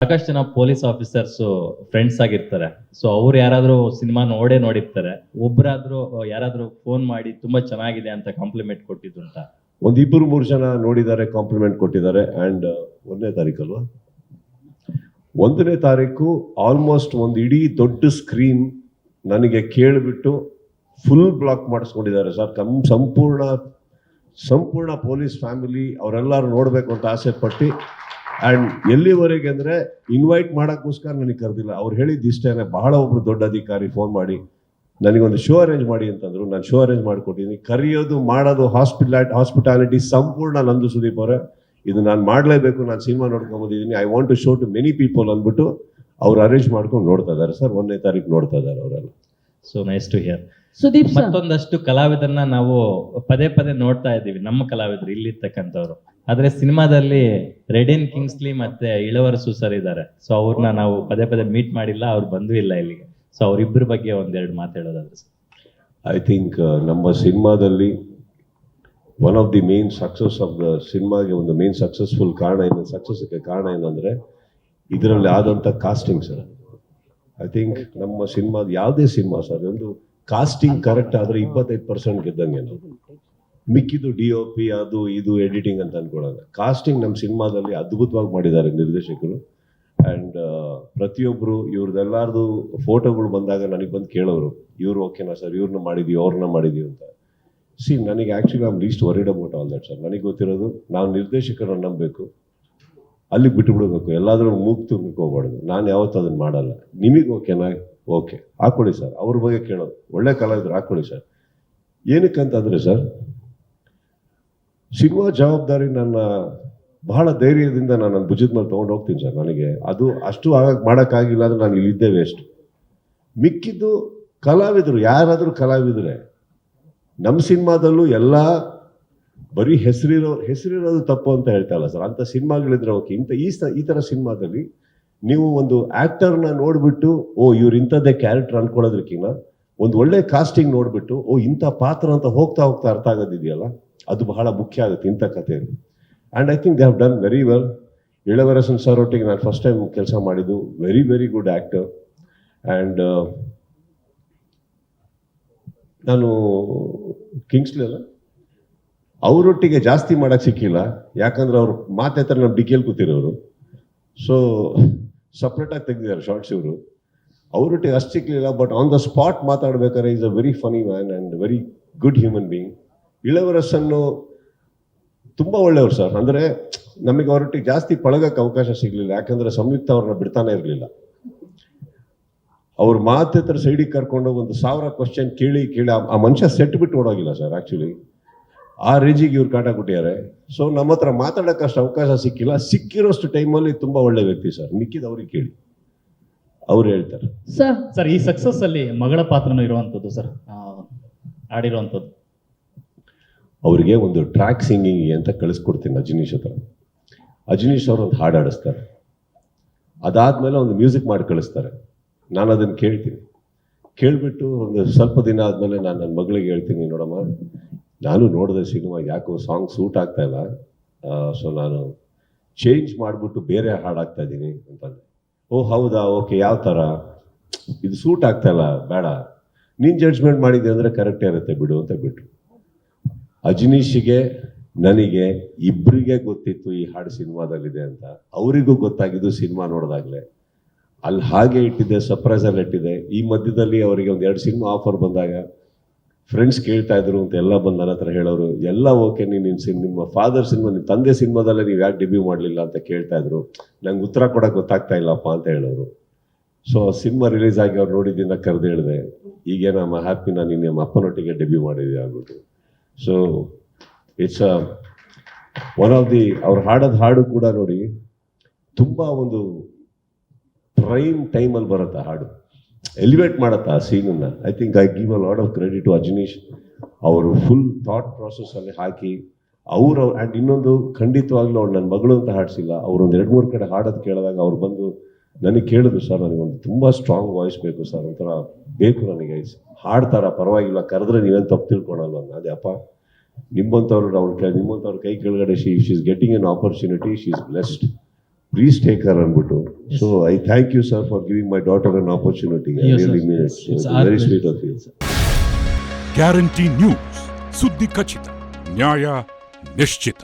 ಸಾಕಷ್ಟು ಜನ police officers friends ಆಗಿರ್ತಾರೆ. ಸೊ ಅವ್ರು ಯಾರಾದ್ರೂ ಸಿನಿಮಾ ನೋಡಿರ್ತಾರೆ, ಒಬ್ರಾದ್ರೂ ಯಾರಾದ್ರೂ ಫೋನ್ ಮಾಡಿ ತುಂಬಾ ಚೆನ್ನಾಗಿದೆ ಅಂತ ಕಾಂಪ್ಲಿಮೆಂಟ್ ಕೊಟ್ಟಿದ್ದುಂಟ? ಒಂದು 2-3 ಜನ ನೋಡಿದ್ದಾರೆ, ಕಾಂಪ್ಲಿಮೆಂಟ್ ಕೊಟ್ಟಿದ್ದಾರೆ. ಅಂಡ್ 1ನೇ ತಾರೀಕು ಅಲ್ವಾ, 1ನೇ ತಾರೀಕು ಆಲ್ಮೋಸ್ಟ್ ಒಂದು ಇಡೀ ದೊಡ್ಡ ಸ್ಕ್ರೀನ್ ನನಗೆ ಕೇಳಿಬಿಟ್ಟು ಫುಲ್ ಬ್ಲಾಕ್ ಮಾಡಿಸ್ಕೊಂಡಿದ್ದಾರೆ ಸರ್. ಸಂಪೂರ್ಣ ಪೊಲೀಸ್ ಫ್ಯಾಮಿಲಿ ಅವರೆಲ್ಲರೂ ನೋಡಬೇಕು ಅಂತ ಆಸೆ ಪಟ್ಟು, ಆ್ಯಂಡ್ ಎಲ್ಲಿವರೆಗೆ ಅಂದರೆ ಇನ್ವೈಟ್ ಮಾಡೋಕ್ಕೋಸ್ಕರ ನನಗೆ ಕರೆದಿಲ್ಲ. ಅವ್ರು ಹೇಳಿದ್ದು ಇಷ್ಟೇ, ಬಹಳ ಒಬ್ರು ದೊಡ್ಡ ಅಧಿಕಾರಿ ಫೋನ್ ಮಾಡಿ ನನಗೊಂದು ಶೋ ಅರೇಂಜ್ ಮಾಡಿ ಅಂತಂದ್ರು. ನಾನು ಶೋ ಅರೇಂಜ್ ಮಾಡಿಕೊಟ್ಟಿದ್ದೀನಿ. ಕರೆಯೋದು ಮಾಡೋದು ಹಾಸ್ಪಿಟಾಲಿಟಿ ಸಂಪೂರ್ಣ ನಂದು. ಸುದೀಪ್ ಅವರೇ, ಇದು ನಾನು ಮಾಡಲೇಬೇಕು, ನಾನು ಸಿನಿಮಾ ನೋಡ್ಕೊಂಬಂದಿದ್ದೀನಿ, I want to show to many people ಅಂದ್ಬಿಟ್ಟು ಅವ್ರು ಅರೇಂಜ್ ಮಾಡ್ಕೊಂಡು ನೋಡ್ತಾ ಇದ್ದಾರೆ ಸರ್. 1ನೇ ತಾರೀಕು ನೋಡ್ತಾ ಇದ್ದಾರೆ ಅವರೆಲ್ಲ. So nice to hear. Sudeep sir, ಮತ್ತೊಂದಷ್ಟು ಕಲಾವಿದರನ್ನ ನಾವು ಪದೇ ನೋಡ್ತಾ ಇದ್ದೀವಿ, ನಮ್ಮ ಕಲಾವಿದರು ಇಲ್ಲಿರ್ತಕ್ಕಂಥವ್ರು. ಆದ್ರೆ ಸಿನಿಮಾದಲ್ಲಿ ರೆಡಿನ್ ಕಿಂಗ್ಸ್ಲಿ ಮತ್ತೆ ಇಳವರಸು ಸರ್ ಇದ್ದಾರೆ. ಸೊ ಅವ್ರನ್ನ ನಾವು ಪದೇ ಮೀಟ್ ಮಾಡಿಲ್ಲ, ಅವ್ರು ಬಂದೂ ಇಲ್ಲ ಇಲ್ಲಿಗೆ. ಸೊ ಅವರಿಬ್ಬರ ಬಗ್ಗೆ ಒಂದೆರಡು ಮಾತಾಡೋದಾದ್ರೆ ಸರ್. ಐ ಥಿಂಕ್ ನಮ್ಮ ಸಿನಿಮಾದಲ್ಲಿ one of the main success of the ಸಿನಿಮಾಗೆ ಒಂದು ಮೇನ್ ಸಕ್ಸಸ್ಗೆ ಕಾರಣ ಏನಂದರೆ ಇದರಲ್ಲಿ ಆದಂಥ ಕಾಸ್ಟಿಂಗ್ ಸರ್. ಐ ಥಿಂಕ್ ನಮ್ಮ ಸಿನಿಮಾದ ಯಾವುದೇ ಸಿನಿಮಾ ಸರ್, ಒಂದು ಕಾಸ್ಟಿಂಗ್ ಕರೆಕ್ಟ್ ಆದರೆ 25% ಗೆದ್ದಂಗೆ. ನಾವು ಮಿಕ್ಕಿದ್ದು DOP ಅದು ಇದು ಎಡಿಟಿಂಗ್ ಅಂತ ಅನ್ಕೊಳ್ಳೋಣ. ಕಾಸ್ಟಿಂಗ್ ನಮ್ಮ ಸಿನಿಮಾದಲ್ಲಿ ಅದ್ಭುತವಾಗಿ ಮಾಡಿದ್ದಾರೆ ನಿರ್ದೇಶಕರು. ಆ್ಯಂಡ್ ಪ್ರತಿಯೊಬ್ಬರು ಇವ್ರದ್ದೆಲ್ಲಾರ್ದು ಫೋಟೋಗಳು ಬಂದಾಗ ನನಗೆ ಬಂದು ಕೇಳೋರು, ಇವರು ಓಕೆನಾ ಸರ್, ಇವ್ರನ್ನ ಮಾಡಿದ್ದೀವಿ ಅವ್ರನ್ನ ಮಾಡಿದ್ದೀವಿ ಅಂತ. ನನಗೆ actually I am least worried about all that sir. ನನಗೆ ಗೊತ್ತಿರೋದು, ನಾವು ನಿರ್ದೇಶಕರನ್ನು ನಂಬಬೇಕು, ಅಲ್ಲಿಗೆ ಬಿಟ್ಟುಬಿಡಬೇಕು, ಎಲ್ಲಾದರೂ ಮೂಗು ತುರ್ಬೇಕು ಹೋಗ್ಬಾರ್ದು. ನಾನು ಯಾವತ್ತೂ ಅದನ್ನು ಮಾಡಲ್ಲ. ನಿಮಗೆ ಓಕೆನಾ, ಓಕೆ ಹಾಕ್ಕೊಳ್ಳಿ ಸರ್. ಅವ್ರ ಬಗ್ಗೆ ಕೇಳೋದು, ಒಳ್ಳೆ ಕಲಾವಿದ್ರು ಹಾಕ್ಕೊಳ್ಳಿ ಸರ್. ಏನಕ್ಕಂತಂದರೆ ಸರ್, ಸಿನಿಮಾ ಜವಾಬ್ದಾರಿ ನನ್ನ ಬಹಳ ಧೈರ್ಯದಿಂದ ನಾನು ನನ್ನ ಭುಜದ ಮೇಲೆ ತೊಗೊಂಡು ಹೋಗ್ತೀನಿ ಸರ್. ನನಗೆ ಅದು ಅಷ್ಟು ಮಾಡೋಕ್ಕಾಗಿಲ್ಲ ಅಂದರೆ ನಾನು ಇಲ್ಲಿದ್ದೇ ವೇಸ್ಟ್. ಮಿಕ್ಕಿದ್ದು ಕಲಾವಿದರು ಯಾರಾದರೂ ಕಲಾವಿದರೆ ನಮ್ಮ ಸಿನಿಮಾದಲ್ಲೂ ಎಲ್ಲ ಬರೀ ಹೆಸರಿರೋದು ತಪ್ಪು ಅಂತ ಹೇಳ್ತಾ ಇಲ್ಲ ಸರ್. ಅಂಥ ಸಿನಿಮಾಗಳಿದ್ರೆ ಓಕೆ. ಈ ಥರ ಸಿನಿಮಾದಲ್ಲಿ ನೀವು ಒಂದು ಆ್ಯಕ್ಟರ್ನ ನೋಡಿಬಿಟ್ಟು ಇವ್ರು ಇಂಥದ್ದೇ ಕ್ಯಾರೆಕ್ಟರ್ ಅಂದ್ಕೊಳ್ಳೋದಕ್ಕಿಂತ ಒಂದು ಒಳ್ಳೆ ಕಾಸ್ಟಿಂಗ್ ನೋಡಿಬಿಟ್ಟು ಇಂಥ ಪಾತ್ರ ಅಂತ ಹೋಗ್ತಾ ಅರ್ಥ ಆಗೋದಿದೆಯಲ್ಲ, ಅದು ಬಹಳ ಮುಖ್ಯ ಆಗುತ್ತೆ ಇಂಥ ಕಥೆಯಲ್ಲಿ. And I think they have done very well. Ilavarasan sir ಒಟ್ಟಿಗೆ ನಾನು ಫಸ್ಟ್ ಟೈಮ್ ಕೆಲಸ ಮಾಡಿದ್ದು. Very good actor. ಆ್ಯಂಡ್ ನಾನು ಕಿಂಗ್ಸ್ಲಿ ಅಲ್ಲ, ಅವರೊಟ್ಟಿಗೆ ಜಾಸ್ತಿ ಮಾಡೋಕ್ಕೆ ಸಿಕ್ಕಿಲ್ಲ, ಯಾಕಂದ್ರೆ ಅವ್ರು ಮಾತಾಡ್ತಾರೆ, ನಮ್ಮ ಡಿಕೆಯಲ್ಲಿ ಕೂತಿರೋರು. ಸೊ ಸಪ್ರೇಟಾಗಿ ತೆಗೆದಿದ್ದಾರೆ ಶಾರ್ಟ್ಸ್ ಇವರು. ಅವರೊಟ್ಟಿಗೆ ಅಷ್ಟು ಸಿಕ್ಕಲಿಲ್ಲ. ಬಟ್ ಆನ್ ದ ಸ್ಪಾಟ್ ಮಾತಾಡ್ಬೇಕಾದ್ರೆ is a very funny man and very good human being. ಇಳವರಸನ್ನು ತುಂಬ ಒಳ್ಳೆಯವರು ಸರ್. ಅಂದರೆ ನಮಗೆ ಅವರೊಟ್ಟಿಗೆ ಜಾಸ್ತಿ ಪಳಗಕ್ಕೆ ಅವಕಾಶ ಸಿಗಲಿಲ್ಲ, ಯಾಕಂದರೆ ಸಂಯುಕ್ತ ಅವ್ರನ್ನ ಬಿಡ್ತಾನೆ ಇರಲಿಲ್ಲ. ಅವ್ರ ಮಾತ್ರ ಸೈಡಿಗೆ ಕರ್ಕೊಂಡು 1000 ಕ್ವಶನ್ ಕೇಳಿ ಆ ಮನುಷ್ಯ ಸೆಟ್ ಬಿಟ್ಟು ಓಡೋಗಿಲ್ಲ ಸರ್. ಆ್ಯಕ್ಚುಲಿ ಆ ರೇಂಜಿಗೆ ಇವ್ರು ಕಾಟ ಕೊಟ್ಟಿದ್ದಾರೆ. ಸೊ ನಮ್ಮ ಹತ್ರ ಮಾತಾಡೋಕ್ಕಷ್ಟು ಅವಕಾಶ ಸಿಕ್ಕಿಲ್ಲ. ಸಿಕ್ಕಿರೋಷ್ಟು ಟೈಮಲ್ಲಿ ತುಂಬ ಒಳ್ಳೆ ವ್ಯಕ್ತಿ ಸರ್. ಮಿಕ್ಕಿದ ಅವ್ರಿಗೆ ಕೇಳಿ, ಅವ್ರು ಹೇಳ್ತಾರೆ. ಸರ್ ಈ ಸಕ್ಸಸ್ ಅಲ್ಲಿ ಮಗಳ ಪಾತ್ರನೂ ಇರುವಂಥದ್ದು ಸರ್, ಆಡಿರುವಂಥದ್ದು. ಅವರಿಗೆ ಒಂದು ಟ್ರ್ಯಾಕ್ ಸಿಂಗಿಂಗ್ ಅಂತ ಕಳಿಸ್ಕೊಡ್ತೀನಿ ಅಜನೀಶ್ ಹತ್ರ. ಅಜನೀಶ್ ಅವರು ಒಂದು ಹಾಡು ಆಡಿಸ್ತಾರೆ, ಅದಾದಮೇಲೆ ಒಂದು ಮ್ಯೂಸಿಕ್ ಮಾಡಿ ಕಳಿಸ್ತಾರೆ. ನಾನು ಅದನ್ನು ಕೇಳ್ತೀನಿ. ಕೇಳಿಬಿಟ್ಟು ಒಂದು ಸ್ವಲ್ಪ ದಿನ ಆದಮೇಲೆ ನಾನು ನನ್ನ ಮಗಳಿಗೆ ಹೇಳ್ತೀನಿ, ನೋಡಮ್ಮ ನಾನು ನೋಡಿದೆ ಸಿನಿಮಾ, ಯಾಕೋ ಸಾಂಗ್ ಸೂಟ್ ಆಗ್ತಾ ಇಲ್ಲ, ಸೊ ನಾನು ಚೇಂಜ್ ಮಾಡಿಬಿಟ್ಟು ಬೇರೆ ಹಾಡು ಹಾಕ್ತಾ ಇದ್ದೀನಿ ಅಂತಂದೆ. ಹೌದಾ, ಓಕೆ, ಯಾವ ಥರ, ಇದು ಸೂಟ್ ಆಗ್ತಾ ಇಲ್ಲ, ಬೇಡ, ನೀನು ಜಡ್ಜ್ಮೆಂಟ್ ಮಾಡಿದ್ದೆ ಅಂದರೆ ಕರೆಕ್ಟೇ ಇರುತ್ತೆ, ಬಿಡು ಅಂತ ಬಿಟ್ಟರು. ಅಜನೀಶಿಗೆ ನನಗೆ ಇಬ್ಬರಿಗೆ ಗೊತ್ತಿತ್ತು ಈ ಹಾಡು ಸಿನಿಮಾದಲ್ಲಿದೆ ಅಂತ. ಅವರಿಗೂ ಗೊತ್ತಾಗಿದ್ದು ಸಿನಿಮಾ ನೋಡಿದಾಗಲೇ. ಅಲ್ಲಿ ಹಾಗೆ ಇಟ್ಟಿದ್ದೆ, ಸರ್ಪ್ರೈಸಲ್ಲಿ ಇಟ್ಟಿದ್ದೆ. ಈ ಮಧ್ಯದಲ್ಲಿ ಅವರಿಗೆ 1-2 ಸಿನಿಮಾ ಆಫರ್ ಬಂದಾಗ ಫ್ರೆಂಡ್ಸ್ ಕೇಳ್ತಾ ಇದ್ರು ಅಂತ ಎಲ್ಲ ಬಂದು ನನ್ನ ಹತ್ರ ಹೇಳೋರು, ಎಲ್ಲ ಓಕೆ, ನಿಮ್ಮ ಫಾದರ್ ಸಿನಿಮಾ, ನಿಮ್ಮ ತಂದೆ ಸಿನಿಮಾದಲ್ಲೇ ನೀವು ಯಾಕೆ ಡೆಬ್ಯೂ ಮಾಡಲಿಲ್ಲ ಅಂತ ಕೇಳ್ತಾ ಇದ್ರು. ನಂಗೆ ಉತ್ತರ ಕೊಡೋಕೆ ಗೊತ್ತಾಗ್ತಾ ಇಲ್ಲಪ್ಪ ಅಂತ ಹೇಳೋರು. ಸೊ ಸಿನಿಮಾ ರಿಲೀಸ್ ಆಗಿ ಅವ್ರು ನೋಡಿದ್ದನ್ನ ಕರೆದು ಹೇಳಿದೆ, ಈಗೇನಮ್ಮ ಹ್ಯಾಪಿ, ನಾನು ನಿಮ್ಮ ಅಪ್ಪನೊಟ್ಟಿಗೆ ಡೆಬ್ಯೂ ಮಾಡಿದ್ದೆ ಆಗ್ಬಿಟ್ಟು. So it's one of the ಅವ್ರು ಹಾಡು ಕೂಡ ನೋಡಿ ತುಂಬ ಒಂದು ಪ್ರೈಮ್ ಟೈಮಲ್ಲಿ ಬರುತ್ತೆ ಹಾಡು, ಎಲಿವೇಟ್ ಮಾಡುತ್ತೆ ಆ ಸೀನನ್ನು. I think I give a lot of credit to Ajaneesh. ಅವರು ಫುಲ್ ಥಾಟ್ ಪ್ರಾಸೆಸ್ಸಲ್ಲಿ ಹಾಕಿ ಆ್ಯಂಡ್ ಇನ್ನೊಂದು, ಖಂಡಿತವಾಗ್ಲೂ ಅವ್ರು ನನ್ನ ಮಗಳು ಅಂತ ಹಾಡಿಸಿಲ್ಲ. ಅವರು 2-3 ಕಡೆ ಹಾಡೋದು ಕೇಳಿದಾಗ ಅವ್ರು ಬಂದು ನನಗೆ ಕೇಳಿದ್ರು, ಸರ್ ನನಗೊಂದು ತುಂಬ ಸ್ಟ್ರಾಂಗ್ ವಾಯ್ಸ್ ಬೇಕು ಸರ್, ಒಂಥರ ಬೇಕು ನನಗೆ, ಹಾಡ್ತಾರ ಪರವಾಗಿಲ್ಲ, ಕರೆದ್ರೆ ನೀವೇನು ತಪ್ಪು ತಿಳ್ಕೊಳಲ್ಲ. ಅದೇ ಅಪ್ಪ, ನಿಮ್ಮಂಥವ್ರ ಕೈ ಕೆಳಗಡೆ she is getting an opportunity, she is blessed. Please take care ಅಂದ್ಬಿಟ್ಟು. So I thank you sir for giving my daughter an opportunity. I Yes, really sir. Mean It's it. our very pleasure. Sweet of you. Guarantee news, ಸುದ್ದಿ ಖಚಿತ, ನ್ಯಾಯ ನಿಶ್ಚಿತ.